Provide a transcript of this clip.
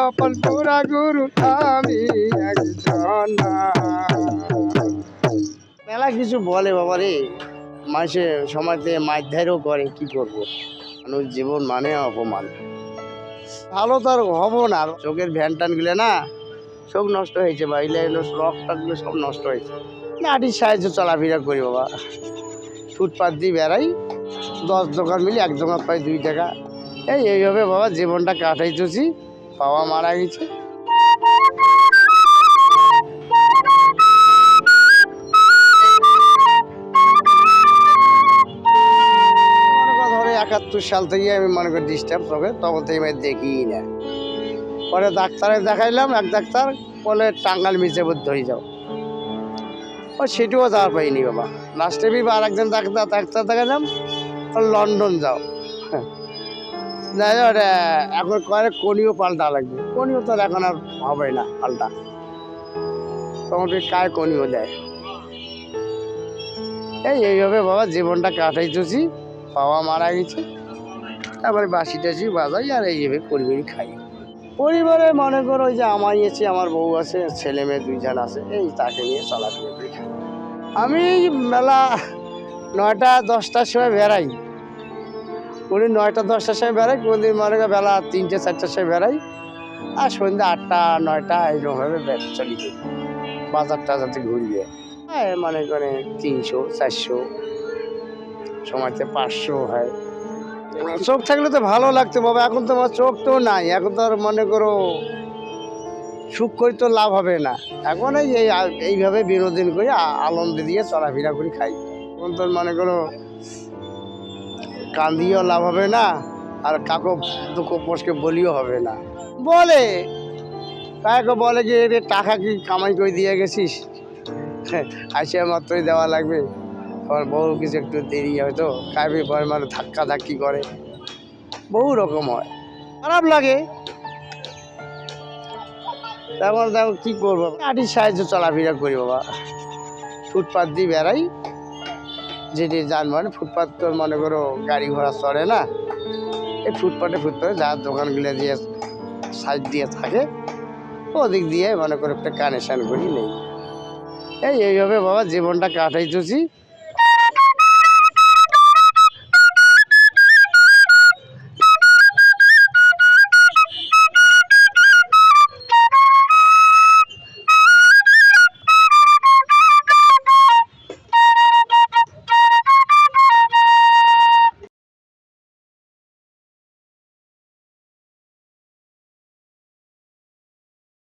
কপাল পোড়া গুরু আমি একজন না। মেলা কিছু বলে বাবা রে, মাসে সময়তে মারধারও করে, কি করবো, মানুষ জীবন মানে অপমান। ভালো তো আর হবো না, চোখের ভ্যান টান গুলো না চোখ নষ্ট হয়েছে বা রক্তগুলো সব নষ্ট হয়েছে। নাটির সাহায্য চলাফেরা করি বাবা, ফুটপাত দিয়ে বেড়াই, 10 দোকান মিলে এক দোকান পাই 2 টাকা, এইভাবে বাবা জীবনটা কাটাইতেছি। বাবা মারা গেছে, ধরো 71 সাল থেকে আমি মনে করি ডিস্টার্ব চোখে, তখন থেকে আমি দেখি না। পরে ডাক্তারে দেখাইলাম, এক ডাক্তার বলে টাঙ্গাল মিচে ধরে যাও, ও সেটাও যাওয়ার পাইনি বাবা। লাস্টে বি আর একজন ডাক্তার দেখালাম, লন্ডন যাও। যাই হোক, এখন করে কনিও পাল্টা লাগবে, কনিও তো এখন আর হবে না পাল্টা, তখন কায় কনিও দেয়। এইভাবে বাবা জীবনটা কাটাইতেছি। বাবা মারা গেছে, তারপরে বাসি টাসি বাজাই আর এইভাবে পরিবারই খাই। পরিবারে মনে করো ওই যে আমাই আছে, আমার বউ আছে, ছেলে মেয়ে 2 জন আছে, এই তাকে নিয়ে চলাফেরা করে খাই। আমি মেলা 9টা 10টার সময় বেড়াই, কোনদিন 9টা 10টার সময় বেড়াই, কোনদিন মনে করো বেলা 3টে 4টার সময় বেড়াই, আর সন্ধ্যা 8টা 9টা এইরকমভাবে চলি যাই বাজার টাজারতে ঘুরিয়ে। মনে করে 300 400 সময়তে 500 হয়। চোখ থাকলে তো ভালো লাগতো বাবা, এখন তো আমার চোখ তো নাই, এখন তো আর মনে করো সুখ করে তো লাভ হবে না। এখন এইভাবে বিনোদন করে আনন্দ দিয়ে চলাফেরা করে খাই। এখন তো মনে করো কান্দিও লাভ হবে না, আর কাকো দুঃখ পোষকে বলিও হবে না। বলে কাকে বলে কি রে, টাকা কি কামাই করে দিয়ে গেছিস, আসিয়া মাত্রই দেওয়া লাগবে। আমার বউ কিছু একটু দেরি হয়তো খাইবে, মানে ধাক্কা ধাক্কি করে, বহু রকম হয়, খারাপ লাগে। তেমন কি করবো, নাটির সাহায্যে চলাফেরা করি বাবা, ফুটপাত দিয়ে বেড়াই, যেটি যানবাহন ফুটপাত তো মনে করো গাড়ি ঘোড়া চড়ে না, এই ফুটপাতে যার দোকানগুলো দিয়ে সাইড দিয়ে থাকে ওদিক দিয়ে মনে করো একটা কানেকশান করি নেই। এইভাবে বাবা জীবনটা কাটাইতেছি।